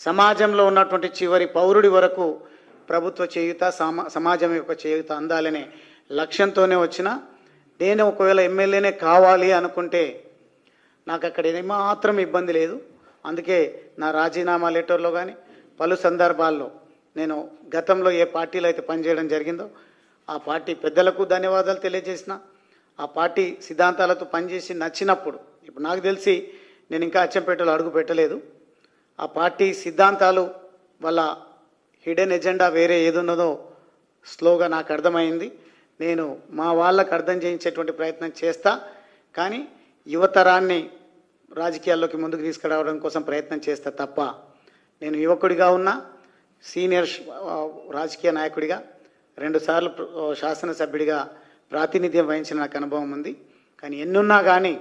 సమాజంలో ఉన్నటువంటి చివరి పౌరుడి వరకు ప్రభుత్వ చేయూత సమాజం యొక్క చేయూత అందాలనే లక్ష్యంతోనే వచ్చిన నేను ఒకవేళ ఎమ్మెల్యేనే కావాలి అనుకుంటే నాకు అక్కడ ఏమాత్రం ఇబ్బంది లేదు. అందుకే నా రాజీనామా లెటర్లో కానీ పలు సందర్భాల్లో నేను గతంలో ఏ పార్టీలో అయితే పనిచేయడం జరిగిందో ఆ పార్టీ పెద్దలకు ధన్యవాదాలు తెలియజేసిన, ఆ పార్టీ సిద్ధాంతాలతో పనిచేసి నచ్చినప్పుడు, ఇప్పుడు నాకు తెలిసి నేను ఇంకా అచ్చంపేటలో అడుగు పెట్టలేదు, ఆ పార్టీ సిద్ధాంతాలు వాళ్ళ హిడెన్ ఎజెండా వేరే ఏదున్నదో స్లోగా నాకు అర్థమైంది. నేను మా వాళ్ళకు అర్థం చేయించేటువంటి ప్రయత్నం చేస్తా, కానీ యువతరాన్ని రాజకీయాల్లోకి ముందుకు తీసుకురావడం కోసం ప్రయత్నం చేస్తా తప్ప నేను యువకుడిగా ఉన్న సీనియర్ రాజకీయ నాయకుడిగా 2 సార్లు శాసనసభ్యుడిగా ప్రాతినిధ్యం వహించిన నాకు అనుభవం ఉంది. కానీ ఎన్నున్నా కానీ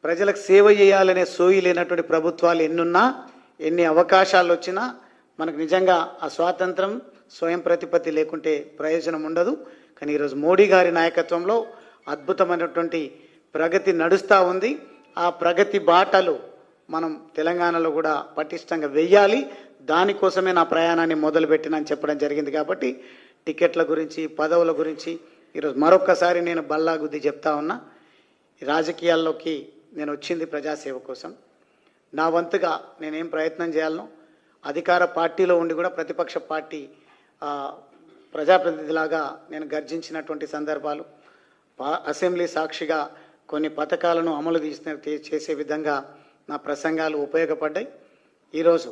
ప్రజలకు సేవ చేయాలనే సోయి లేనటువంటి ప్రభుత్వాలు ఎన్నున్నా, ఎన్ని అవకాశాలు వచ్చినా మనకు నిజంగా ఆ స్వాతంత్రం స్వయం ప్రతిపత్తి లేకుంటే ప్రయోజనం ఉండదు. కానీ ఈరోజు మోడీ గారి నాయకత్వంలో అద్భుతమైనటువంటి ప్రగతి నడుస్తూ ఉంది. ఆ ప్రగతి బాటలు మనం తెలంగాణలో కూడా పటిష్టంగా వెయ్యాలి. దానికోసమే నా ప్రయాణాన్ని మొదలుపెట్టినని చెప్పడం జరిగింది. కాబట్టి టికెట్ల గురించి, పదవుల గురించి ఈరోజు మరొక్కసారి నేను బల్లాగుద్ది చెప్తా ఉన్నా. రాజకీయాల్లోకి నేను వచ్చింది ప్రజాసేవ కోసం. నా వంతుగా నేనేం ప్రయత్నం చేయాలనో, అధికార పార్టీలో ఉండి కూడా ప్రతిపక్ష పార్టీ ప్రజాప్రతినిధిలాగా నేను గర్జించినటువంటి సందర్భాలు, అసెంబ్లీ సాక్షిగా కొన్ని పథకాలను అమలు చేసే విధంగా నా ప్రసంగాలు ఉపయోగపడ్డాయి. ఈరోజు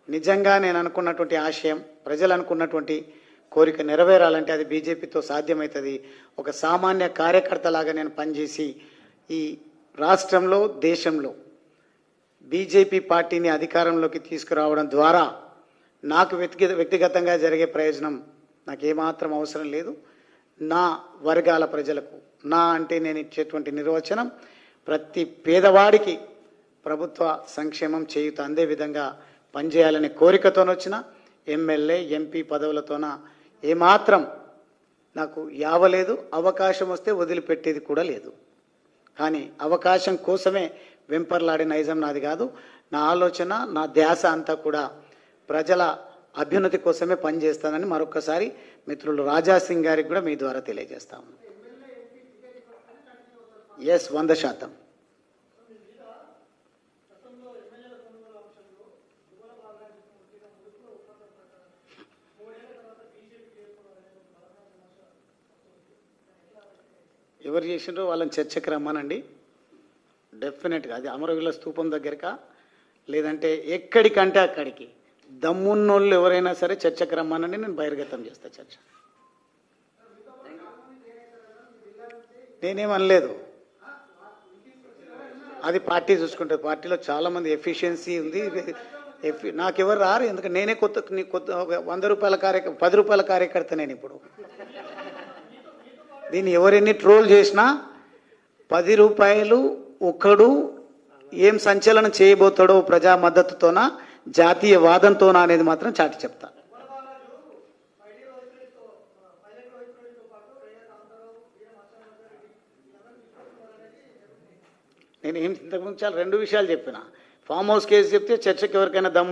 నిజంగా నేను అనుకున్నటువంటి ఆశయం, ప్రజలు అనుకున్నటువంటి కోరిక నెరవేరాలంటే అది బీజేపీతో సాధ్యమవుతుంది. ఒక సామాన్య కార్యకర్తలాగా నేను పనిచేసి ఈ రాష్ట్రంలో, దేశంలో బీజేపీ పార్టీని అధికారంలోకి తీసుకురావడం ద్వారా నాకు వ్యక్తిగతంగా జరిగే ప్రయోజనం నాకు ఏమాత్రం అవసరం లేదు. నా వర్గాల ప్రజలకు, నా అంటే నేను ఇచ్చేటువంటి నిర్వచనం ప్రతి పేదవాడికి ప్రభుత్వ సంక్షేమం చేయూత అందే విధంగా పనిచేయాలనే కోరికతోనొచ్చిన ఎమ్మెల్యే, ఎంపీ పదవులతోన ఏమాత్రం నాకు యావలేదు. అవకాశం వస్తే వదిలిపెట్టేది కూడా లేదు. కానీ అవకాశం కోసమే వెంపర్లాడే నైజం నాది కాదు. నా ఆలోచన, నా ధ్యాస అంతా కూడా ప్రజల అభ్యున్నతి కోసమే పనిచేస్తానని మరొకసారి మిత్రులు రాజాసింగ్ గారికి కూడా మీ ద్వారా తెలియజేస్తాము. ఎస్, 100%. ఎవరు చేసిండ్రో వాళ్ళని చర్చకు రమ్మనండి. డెఫినెట్గా అది అమరవీరుల స్తూపం దగ్గరకా, లేదంటే ఎక్కడికంటే అక్కడికి దమ్మున్నోళ్ళు ఎవరైనా సరే చర్చకు రమ్మనండి. నేను బహిర్గతం చేస్తా చర్చ. నేనేమనలేదు, అది పార్టీ చూసుకుంటుంది. పార్టీలో చాలామంది ఎఫిషియన్సీ ఉంది. నాకెవరు రారు, ఎందుకంటే నేనే కొత్త 100 రూపాయల 10 రూపాయల కార్యకర్త. నేను ఇప్పుడు దీన్ని ఎవరెన్ని ట్రోల్ చేసినా 10 రూపాయలు ఒకడు ఏం సంచలనం చేయబోతాడో ప్రజా మద్దతుతోనా, జాతీయ వాదంతోనా అనేది మాత్రం చాటి చెప్తా. నేను ఇంతకుముందు చాలా 2 విషయాలు చెప్పిన. ఫామ్ హౌస్ కేసు చెప్తే చర్చకి ఎవరికైనా దమ్ము